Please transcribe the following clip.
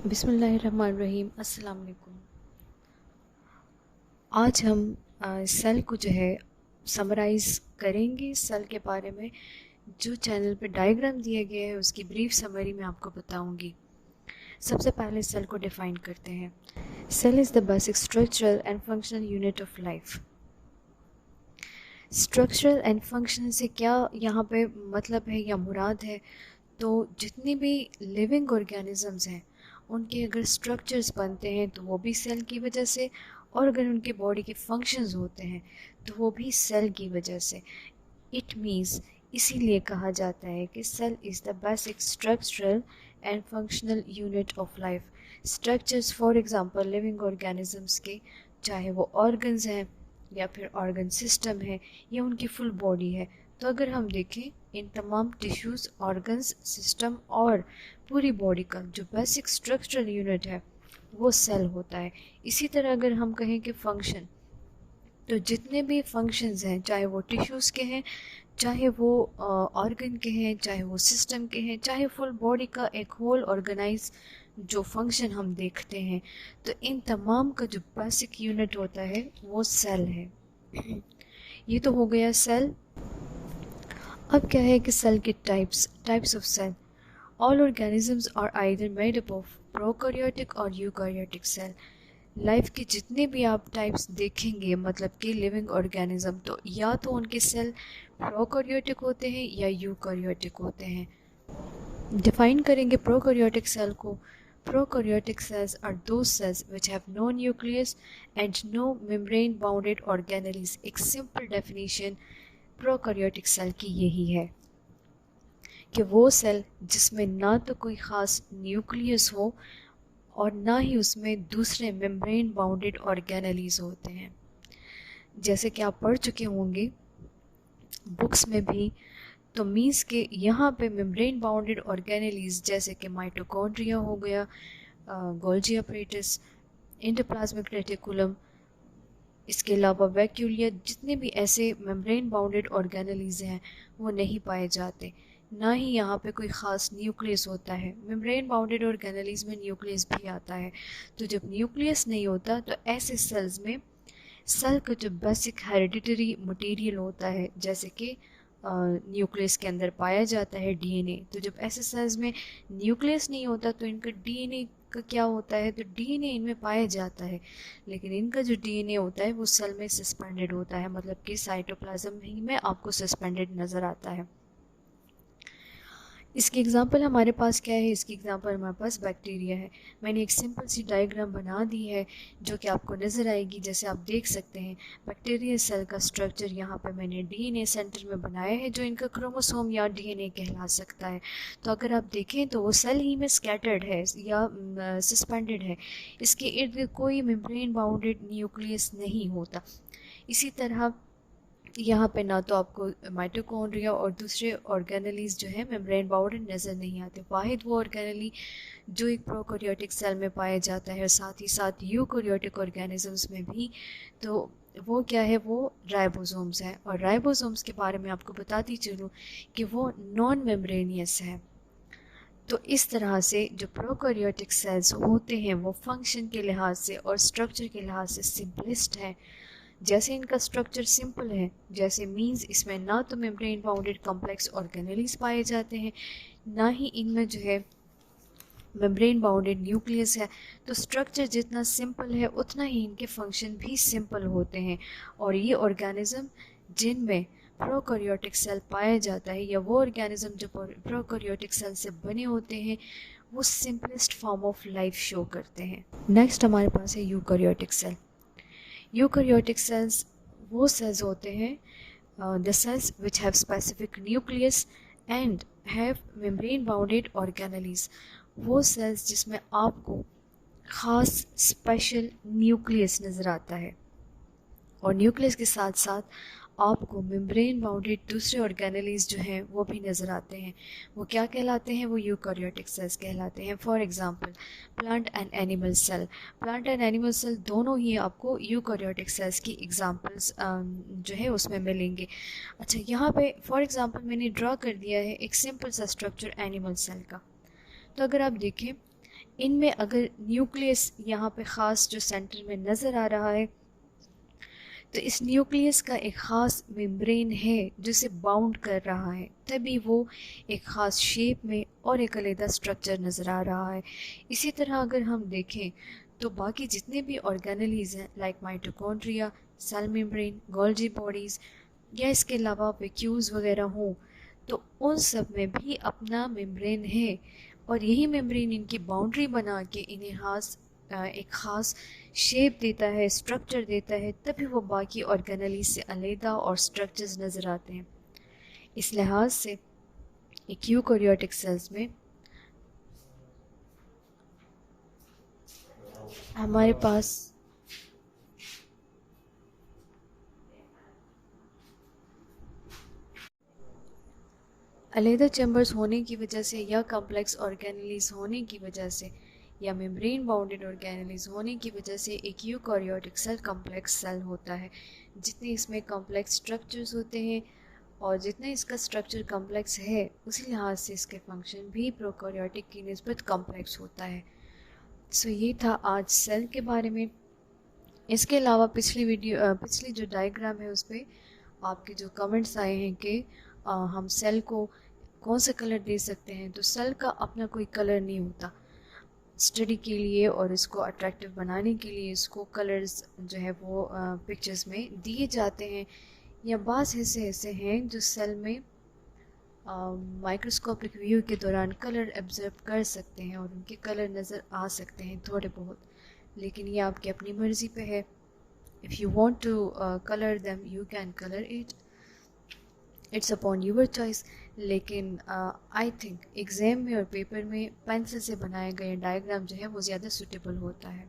बिस्मिल्लाहिर्रहमानिर्रहीम। अस्सलाम वालेकुम। आज हम सेल को जो है समराइज़ करेंगे। सेल के बारे में जो चैनल पे डायग्राम दिए गए हैं उसकी ब्रीफ समरी मैं आपको बताऊंगी। सबसे पहले सेल को डिफ़ाइन करते हैं। Cell is the basic structural and functional unit of life. Structural and functional से क्या यहाँ पे मतलब है या मुराद है, तो जितनी भी लिविंग ऑर्गेनिजम्स हैं उनके अगर स्ट्रक्चर्स बनते हैं तो वो भी सेल की वजह से, और अगर उनके बॉडी के फंक्शंस होते हैं तो वो भी सेल की वजह से। इट मीन्स इसीलिए कहा जाता है कि cell is the basic structural and functional unit of life. Structures for example living organisms के, चाहे वो ऑर्गन्स हैं या फिर ऑर्गन सिस्टम है या उनकी फुल बॉडी है, तो अगर हम देखें इन तमाम टिश्यूज़, ऑर्गन्स, सिस्टम और पूरी बॉडी का जो बेसिक स्ट्रक्चरल यूनिट है वो सेल होता है। इसी तरह अगर हम कहें कि फंक्शन, तो जितने भी फंक्शंस हैं, चाहे वो टिश्यूज़ के हैं, चाहे वो ऑर्गन के हैं, चाहे वो सिस्टम के हैं, चाहे फुल बॉडी का एक होल ऑर्गेनाइज जो फंक्शन हम देखते हैं, तो इन तमाम का जो बेसिक यूनिट होता है वो सेल है। ये तो हो गया सेल। अब क्या है कि सेल के types of cell. All organisms are either made up of prokaryotic और यूकैरियोटिक सेल। लाइफ के जितने भी आप टाइप्स देखेंगे, मतलब कि लिविंग ऑर्गेनिज्म, तो या तो उनके सेल प्रोकैरियोटिक होते हैं या यूकैरियोटिक होते हैं। डिफाइन करेंगे प्रोकैरियोटिक सेल को। Prokaryotic cells are those cells which have no nucleus and no membrane bounded organelles. एक सिंपल डेफिनेशन प्रोकैरियोटिक सेल की यही है कि वो सेल जिसमें ना तो कोई ख़ास न्यूक्लियस हो और ना ही उसमें दूसरे मेम्ब्रेन बाउंडेड ऑर्गेनेलीज होते हैं। जैसे कि आप पढ़ चुके होंगे बुक्स में भी, तो मीन्स के यहाँ पे मेम्ब्रेन बाउंडेड ऑर्गेनेलीज जैसे कि माइटोकॉन्ड्रिया हो गया, गोल्जी अपरेटस, एंडोप्लाज्मिक रेटिकुलम, इसके अलावा वैक्यूलिया, जितने भी ऐसे मेम्ब्रेन बाउंडेड ऑर्गेनेलीज हैं वो नहीं पाए जाते। ना ही यहाँ पे कोई ख़ास न्यूक्लियस होता है। मेम्ब्रेन बाउंडेड ऑर्गेनेलीज में न्यूक्लियस भी आता है। तो जब न्यूक्लियस नहीं होता तो ऐसे सेल्स में सेल का जो बेसिक हेरिडिटरी मटेरियल होता है, जैसे कि न्यूक्लियस के अंदर पाया जाता है डीएनए, तो जब ऐसे सेल्स में न्यूक्लियस नहीं होता तो इनका डीएनए का क्या होता है, तो डीएनए इनमें पाया जाता है, लेकिन इनका जो डीएनए होता है वो सेल में सस्पेंडेड होता है, मतलब कि साइटोप्लाज्म ही में आपको सस्पेंडेड नज़र आता है। इसकी एग्जांपल हमारे पास क्या है, इसकी एग्जांपल हमारे पास बैक्टीरिया है। मैंने एक सिंपल सी डायग्राम बना दी है जो कि आपको नज़र आएगी। जैसे आप देख सकते हैं बैक्टीरिया सेल का स्ट्रक्चर यहाँ पे मैंने डीएनए सेंटर में बनाया है जो इनका क्रोमोसोम या डीएनए कहला सकता है। तो अगर आप देखें तो वो सेल ही में स्कैटर्ड है या सस्पेंडेड है। इसके इर्द गिर्द कोई मेम्ब्रेन बाउंडेड न्यूक्लियस नहीं होता। इसी तरह यहाँ पे ना तो आपको माइटोकॉन्ड्रिया और दूसरे ऑर्गेनेलीज जो है मेम्ब्रेन बाउंडेड नज़र नहीं आते। वाहिद वो ऑर्गेनेली जो एक प्रोकैरियोटिक सेल में पाया जाता है और साथ ही साथ यूकैरियोटिक ऑर्गेनिजम्स में भी, तो वो क्या है, वो राइबोसोम्स है। और राइबोसोम्स के बारे में आपको बताती चलूँ कि वो नॉन मेम्ब्रेनियस है। तो इस तरह से जो प्रोकैरियोटिक सेल्स होते हैं वो फंक्शन के लिहाज से और स्ट्रक्चर के लिहाज से सिंपलेस्ट है। जैसे इनका स्ट्रक्चर सिंपल है, जैसे मींस इसमें ना तो मेम्ब्रेन बाउंडेड कॉम्प्लेक्स ऑर्गेनेलीज पाए जाते हैं, ना ही इनमें जो है मेम्ब्रेन बाउंडेड न्यूक्लियस है। तो स्ट्रक्चर जितना सिंपल है उतना ही इनके फंक्शन भी सिंपल होते हैं। और ये ऑर्गेनिज्म जिनमें प्रोकैरियोटिक सेल पाया जाता है या वो ऑर्गेनिज्म जो प्रोकैरियोटिक सेल से बने होते हैं वो simplest form of life show करते हैं। नेक्स्ट हमारे पास है यूकैरियोटिक सेल। यूकैरियोटिक सेल्स वो सेल्स होते हैं, the cells which have specific nucleus and have membrane bounded organelles. वो सेल्स जिसमें आपको ख़ास स्पेशल न्यूक्लियस नज़र आता है और न्यूक्लियस के साथ साथ आपको मेम्ब्रेन बाउंडेड दूसरे ऑर्गेनेलीज जो हैं वो भी नज़र आते हैं। वो क्या कहलाते हैं, वो यूकैरियोटिक सेल्स कहलाते हैं। For example plant and animal cell. Plant and animal cell दोनों ही आपको यूकैरियोटिक सेल्स की एग्जांपल्स जो है उसमें मिलेंगे। अच्छा, यहाँ पे फॉर एग्जांपल मैंने ड्रा कर दिया है एक सिंपल सा स्ट्रक्चर एनिमल सेल का। तो अगर आप देखें इनमें अगर न्यूक्लियस यहाँ पे ख़ास जो सेंटर में नज़र आ रहा है, तो इस न्यूक्लियस का एक ख़ास मेम्ब्रेन है जिसे बाउंड कर रहा है, तभी वो एक ख़ास शेप में और एक अलग स्ट्रक्चर नज़र आ रहा है। इसी तरह अगर हम देखें तो बाकी जितने भी ऑर्गेनेलीज़ हैं, like mitochondria, cell membrane, Golgi bodies, या इसके अलावा वैक्यूल्स वगैरह हों, तो उन सब में भी अपना मेम्ब्रेन है, और यही मेम्ब्रेन इनकी बाउंड्री बना के इन्हें एक ख़ास शेप देता है, स्ट्रक्चर देता है, तभी वो बाकी ऑर्गेनेली से अलहदा और स्ट्रक्चर्स नज़र आते हैं। इस लिहाज से यूकैरियोटिक सेल्स में हमारे पास अलहदा चैम्बर्स होने की वजह से, या कम्प्लेक्स ऑर्गेनेलीज होने की वजह से, या मेम्ब्रेन बाउंडेड ऑर्गेनेलीज होने की वजह से एक यूकैरियोटिक सेल कम्प्लेक्स सेल होता है। जितने इसमें कम्प्लेक्स स्ट्रक्चर्स होते हैं और जितना इसका स्ट्रक्चर कम्प्लेक्स है, उसी लिहाज से इसके फंक्शन भी प्रोकैरियोटिक की निस्बत कम्प्लेक्स होता है। सो ये था आज सेल के बारे में। इसके अलावा पिछली जो डायग्राम है उस पर आपके जो कमेंट्स आए हैं कि हम सेल को कौन सा कलर दे सकते हैं, तो सेल का अपना कोई कलर नहीं होता। स्टडी के लिए और इसको अट्रैक्टिव बनाने के लिए इसको कलर्स जो है वो पिक्चर्स में दिए जाते हैं, या बाज़ हिस्से ऐसे हैं जो सेल में माइक्रोस्कोपिक व्यू के दौरान कलर एब्जर्व कर सकते हैं और उनके कलर नज़र आ सकते हैं थोड़े बहुत, लेकिन ये आपकी अपनी मर्ज़ी पे है। If you want to colour them you can colour it, it's upon your choice. लेकिन आई थिंक एग्ज़ाम में और पेपर में पेंसिल से बनाए गए डायग्राम जो है वो ज़्यादा सूटेबल होता है।